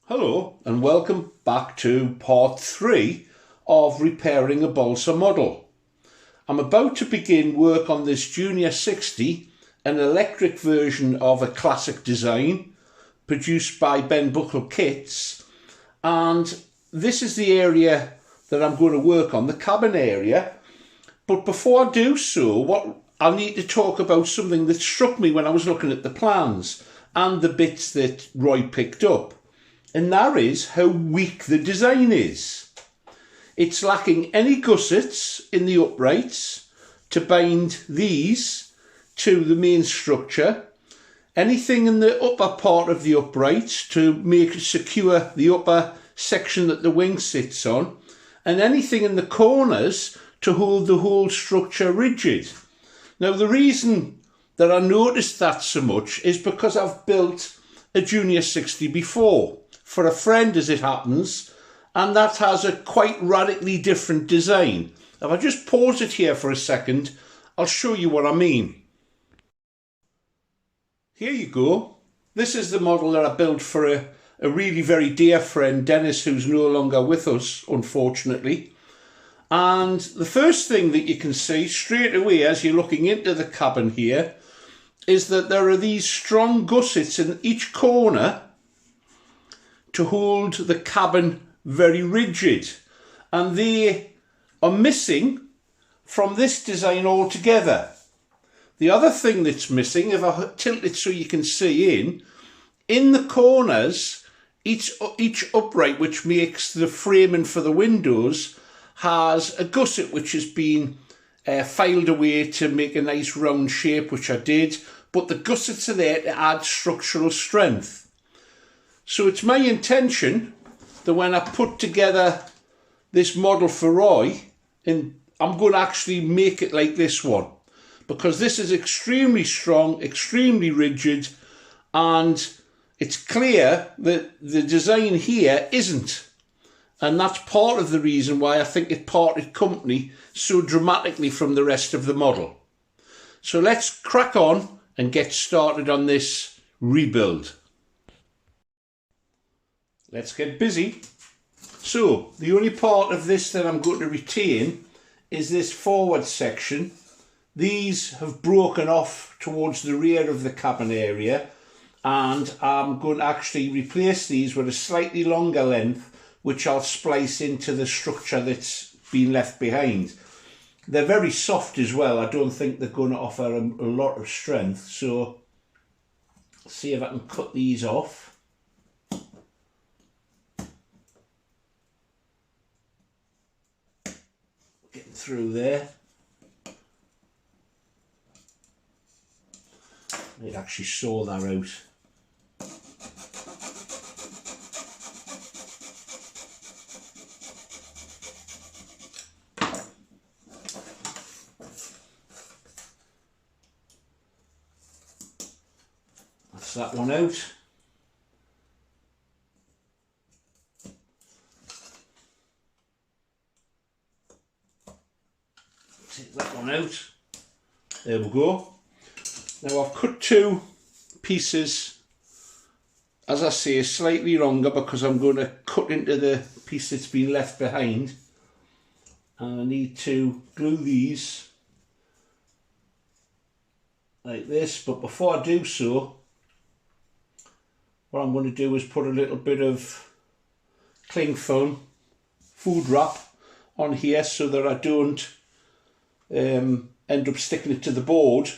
Hello and welcome back to part 3 of repairing a BALSA model. I'm about to begin work on this Junior 60, an electric version of a classic design produced by Ben Buckle Kits, and this is the area that I'm going to work on, the cabin area. But before I do so, I need to talk about something that struck me when I was looking at the plans and the bits that Roy picked up. And that is how weak the design is. It's lacking any gussets in the uprights to bind these to the main structure, anything in the upper part of the uprights to make secure the upper section that the wing sits on, and anything in the corners to hold the whole structure rigid. Now, the reason that I noticed that so much is because I've built a Junior 60 before, for a friend as it happens, and that has a quite radically different design. If I just pause it here for a second, I'll show you what I mean. Here you go. This is the model that I built for a really very dear friend, Dennis, who's no longer with us, unfortunately. And the first thing that you can see straight away as you're looking into the cabin here is that there are these strong gussets in each corner to hold the cabin very rigid, and they are missing from this design altogether. The other thing that's missing, if I tilt it so you can see in the corners, each upright which makes the framing for the windows has a gusset which has been filed away to make a nice round shape, which I did, but the gussets are there to add structural strength. So it's my intention that when I put together this model for Roy, I'm going to actually make it like this one, because this is extremely strong, extremely rigid, and it's clear that the design here isn't. And that's part of the reason why I think it parted company so dramatically from the rest of the model. So let's crack on and get started on this rebuild. Let's get busy. So the only part of this that I'm going to retain is this forward section. These have broken off towards the rear of the cabin area, and I'm going to actually replace these with a slightly longer length, which I'll splice into the structure that's been left behind. They're very soft as well. I don't think they're going to offer a lot of strength. So see if I can cut these off. Getting through there. I'd actually saw that out. That's that one out. Take that one out. There we go. Now I've cut two pieces, as I say, slightly longer because I'm going to cut into the piece that's been left behind. And I need to glue these like this, but before I do so, what I'm going to do is put a little bit of cling film, food wrap on here so that I don't end up sticking it to the board.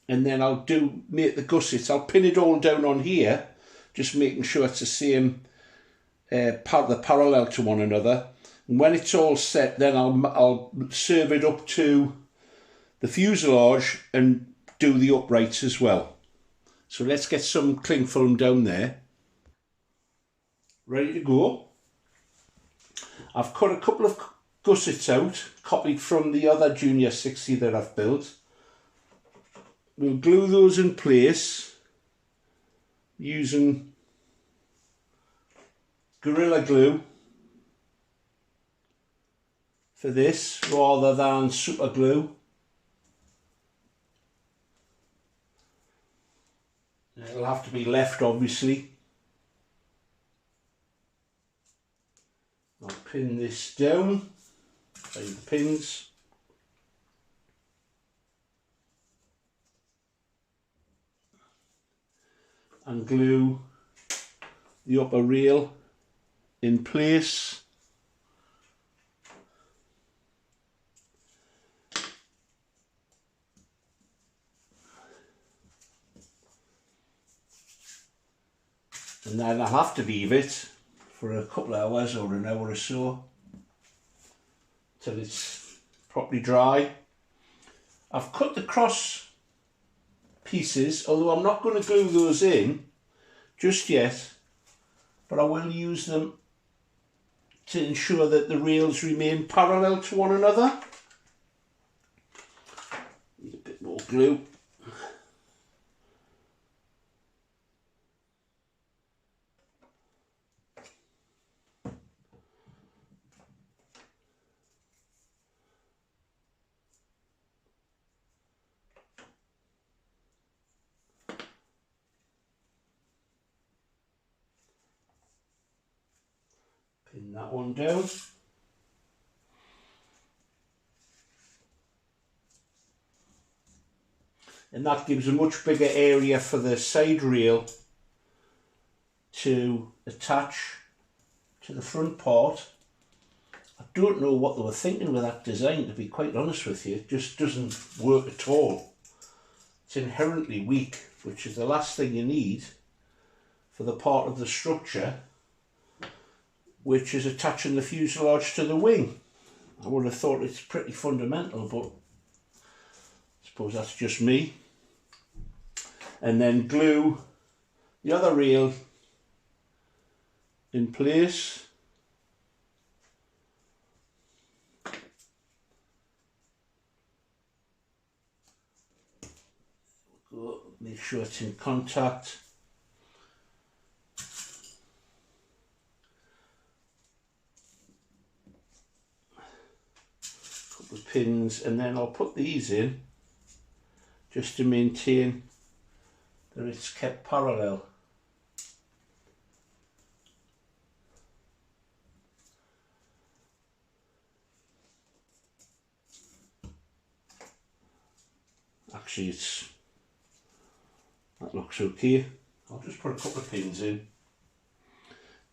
And then I'll make the gussets. I'll pin it all down on here, just making sure it's the same, parallel to one another. And when it's all set, then I'll serve it up to the fuselage and do the uprights as well. So let's get some cling film down there. Ready to go. I've cut a couple of gussets out, copied from the other Junior 60 that I've built. We'll glue those in place using Gorilla Glue for this rather than super glue. It'll have to be left, obviously. pin this down, find the pins, and glue the upper rail in place. And then I'll have to leave it for a couple of hours or an hour or so till it's properly dry. I've cut the cross pieces, although I'm not going to glue those in just yet, but I will use them to ensure that the rails remain parallel to one another. Need a bit more glue. Pin that one down. And that gives a much bigger area for the side rail to attach to the front part. I don't know what they were thinking with that design, to be quite honest with you. It just doesn't work at all. It's inherently weak, which is the last thing you need for the part of the structure which is attaching the fuselage to the wing. I would have thought it's pretty fundamental, but I suppose that's just me. And then glue the other rail in place. Make sure it's in contact. Couple of pins, and then I'll put these in just to maintain that it's kept parallel. Actually, that looks okay. I'll just put a couple of pins in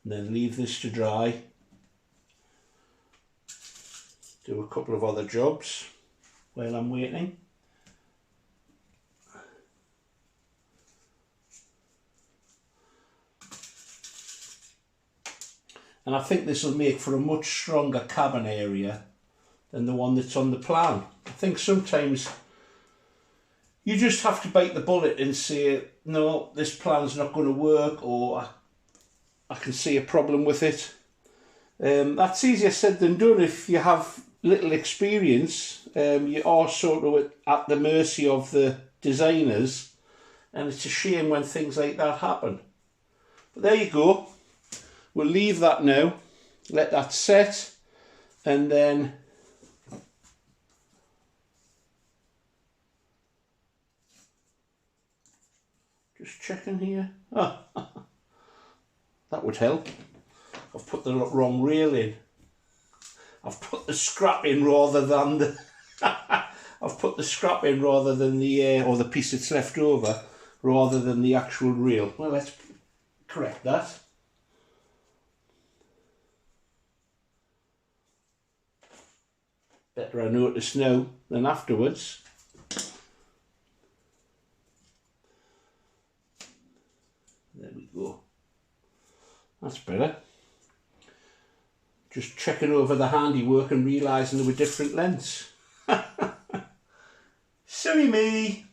and then leave this to dry. Do a couple of other jobs while I'm waiting. And I think this will make for a much stronger cabin area than the one that's on the plan. I think sometimes you just have to bite the bullet and say, no, this plan's not going to work, or I can see a problem with it. That's easier said than done. If you have little experience, you are sort of at the mercy of the designers, and it's a shame when things like that happen. But there you go. We'll leave that now, let that set, and then just checking here. Oh, that would help. I've put the wrong rail in. I've put the scrap in rather than the I've put the scrap in rather than the or the piece that's left over rather than the actual rail. Well, let's correct that. Better I notice now than afterwards. There we go. That's better. Just checking over the handiwork and realising there were different lengths. Silly me.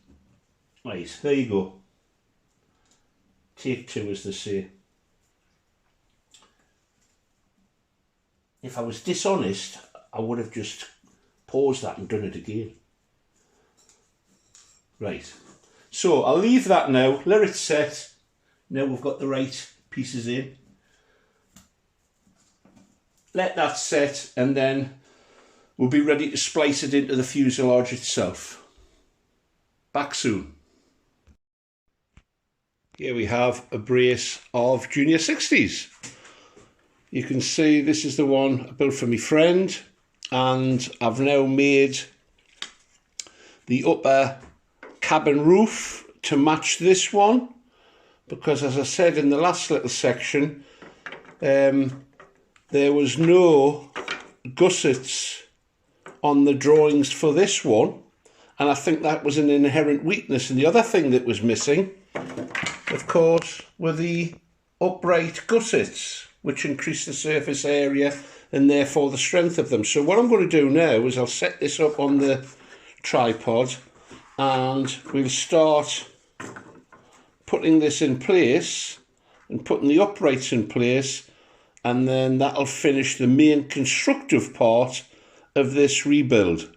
Right, there you go. Take two, as they say. If I was dishonest, I would have just paused that and done it again. Right, so I'll leave that now, let it set. Now we've got the right pieces in. Let that set, and then we'll be ready to splice it into the fuselage itself. Back soon. Here we have a brace of Junior 60s. you can see this is the one I built for my friend, and I've now made the upper cabin roof to match this one, because as I said in the last little section, there was no gussets on the drawings for this one, and I think that was an inherent weakness. And the other thing that was missing, of course, were the upright gussets, which increase the surface area and therefore the strength of them. So what I'm going to do now is I'll set this up on the tripod and we'll start putting this in place and putting the uprights in place, and then that'll finish the main constructive part of this rebuild.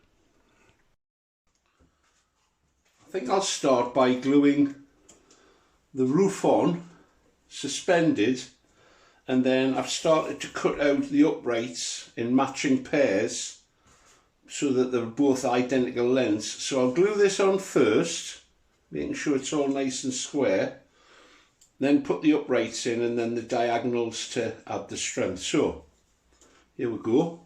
I think I'll start by gluing the roof on, suspended, and then I've started to cut out the uprights in matching pairs so that they're both identical lengths. So I'll glue this on first, making sure it's all nice and square, then put the uprights in and then the diagonals to add the strength. So here we go.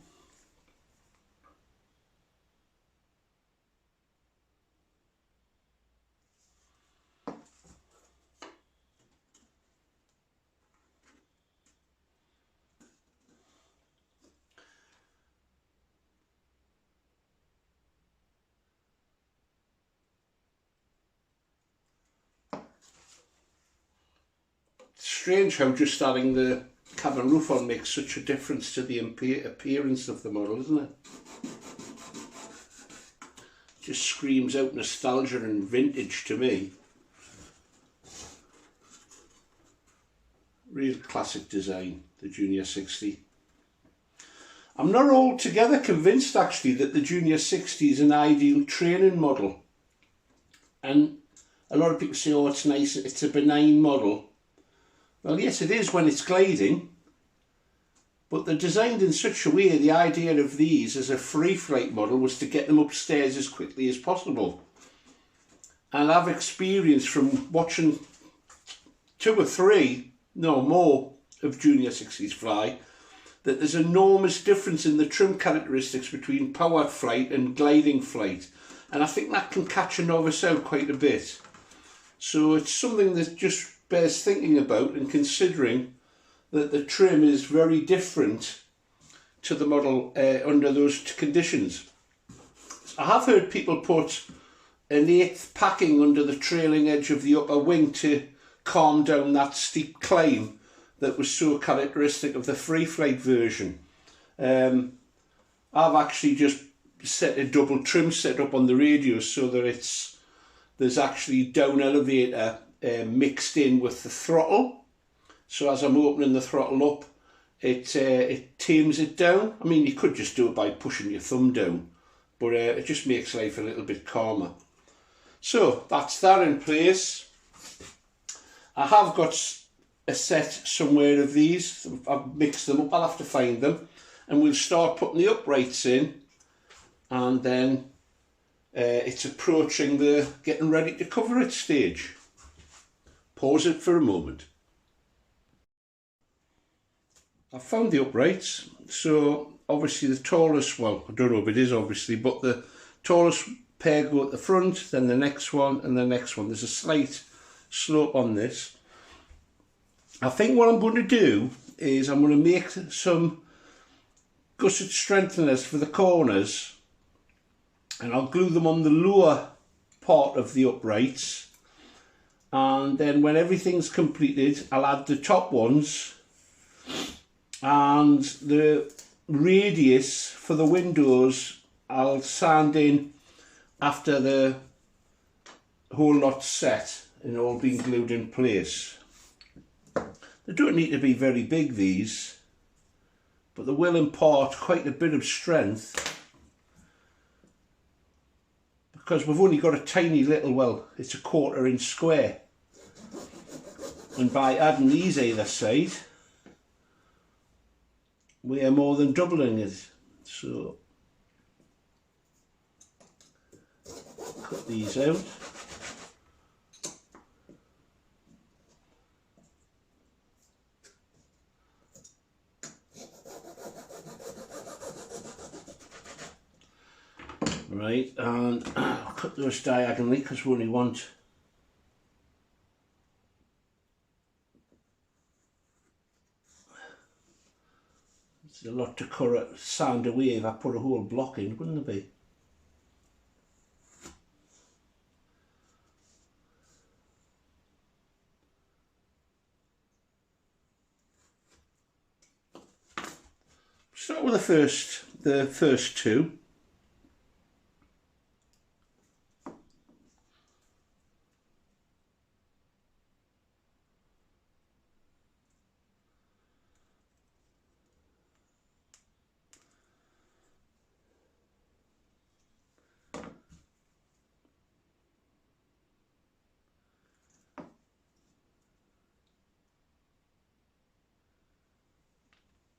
Strange how just adding the cabin roof on makes such a difference to the appearance of the model, isn't it? Just screams out nostalgia and vintage to me. Real classic design, the Junior 60. I'm not altogether convinced actually that the Junior 60 is an ideal training model. And a lot of people say, oh, it's nice, it's a benign model. Well, yes, it is when it's gliding, but they're designed in such a way, the idea of these as a free flight model was to get them upstairs as quickly as possible. And I've experienced from watching 2 or 3, no more, of Junior 60s fly, that there's enormous difference in the trim characteristics between powered flight and gliding flight. And I think that can catch a novice out quite a bit. So it's something that just bears thinking about and considering that the trim is very different to the model under those conditions. I have heard people put an 1/8 packing under the trailing edge of the upper wing to calm down that steep climb that was so characteristic of the free flight version. I've actually just set a double trim setup on the radio so that there's actually down elevator mixed in with the throttle, so as I'm opening the throttle up, it tames it down. I mean, you could just do it by pushing your thumb down, but it just makes life a little bit calmer. So that's that in place. I have got a set somewhere of these. I've mixed them up, I'll have to find them, and we'll start putting the uprights in, and then it's approaching the getting ready to cover it stage. Pause it for a moment. I've found the uprights, so obviously the tallest, well, I don't know if it is obviously, but the tallest pair go at the front, then the next one and the next one. There's a slight slope on this. I think what I'm going to do is I'm going to make some gusset strengtheners for the corners, and I'll glue them on the lower part of the uprights, and then when everything's completed I'll add the top ones, and the radius for the windows I'll sand in after the whole lot's set and all being glued in place. They don't need to be very big, these, but they will impart quite a bit of strength, because we've only got a tiny little, well, it's a 1/4 inch square, and by adding these either side we are more than doubling it. So cut these out. Right, and I'll cut those diagonally because we only want there's a lot to cut sand away if I put a whole block in, wouldn't there be? Start with the first two.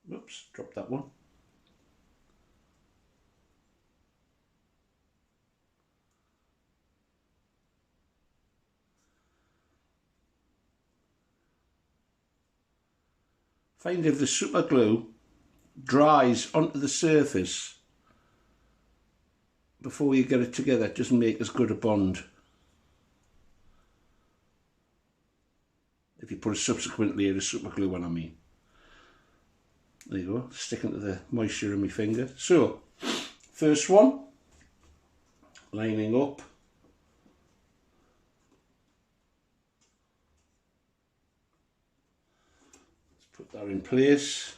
Whoops, dropped that one. Find if the super glue dries onto the surface before you get it together, it doesn't make as good a bond. If you put a subsequent layer of super glue on, I mean. There you go, sticking to the moisture in my finger. So, first one, lining up. Let's put that in place.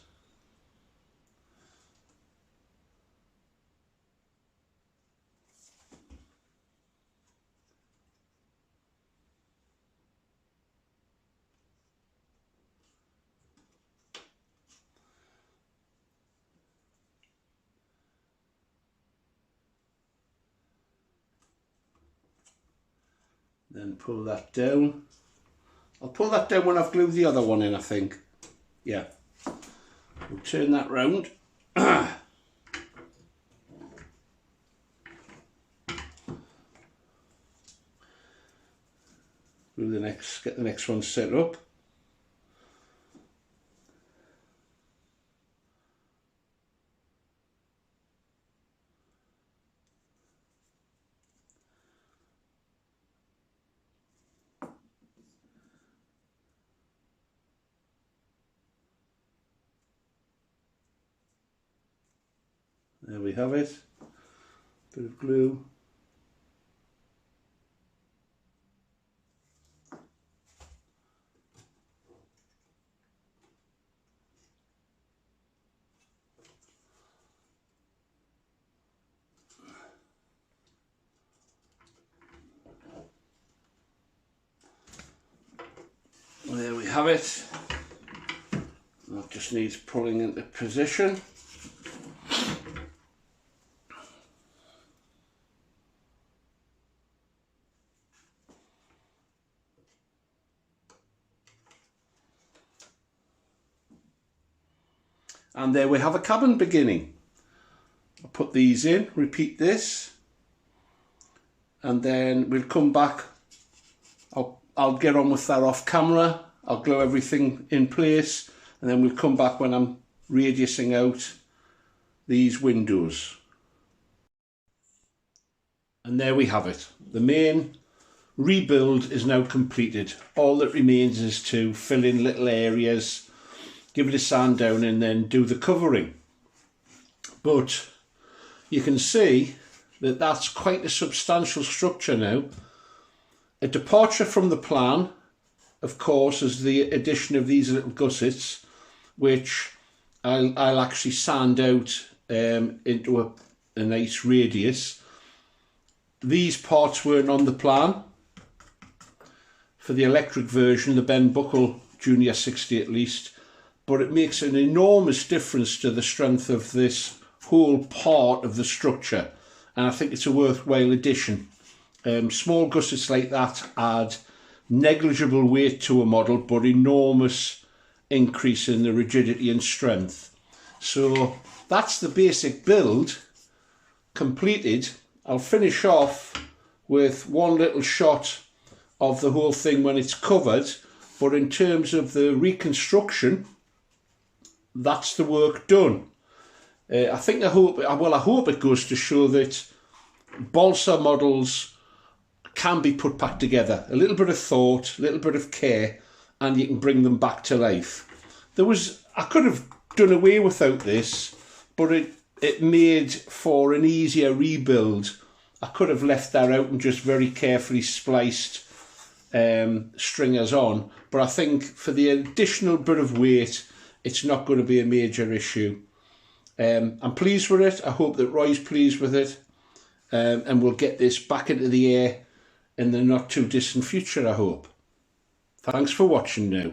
Then pull that down. I'll pull that down when I've glued the other one in, I think. Yeah. We'll turn that round. Get the next one set up. There we have it. Bit of glue. There we have it. That just needs pulling into position. And there we have a cabin beginning. I'll put these in, repeat this, and then we'll come back. I'll get on with that off camera. I'll glue everything in place, and then we'll come back when I'm radiusing out these windows. And there we have it. The main rebuild is now completed. All that remains is to fill in little areas, give it a sand down, and then do the covering. But you can see that that's quite a substantial structure now. A departure from the plan, of course, is the addition of these little gussets, which I'll actually sand out into a nice radius. These parts weren't on the plan. For the electric version, the Ben Buckle Junior 60 at least, but it makes an enormous difference to the strength of this whole part of the structure, and I think it's a worthwhile addition. Small gussets like that add negligible weight to a model, but enormous increase in the rigidity and strength. So that's the basic build completed. I'll finish off with one little shot of the whole thing when it's covered, but in terms of the reconstruction, that's the work done. I hope it goes to show that balsa models can be put back together. A little bit of thought, a little bit of care, and you can bring them back to life. I could have done away without this, but it made for an easier rebuild. I could have left that out and just very carefully spliced stringers on, but I think for the additional bit of weight, it's not going to be a major issue. I'm pleased with it. I hope that Roy's pleased with it, and we'll get this back into the air in the not too distant future, I hope. Thanks for watching now.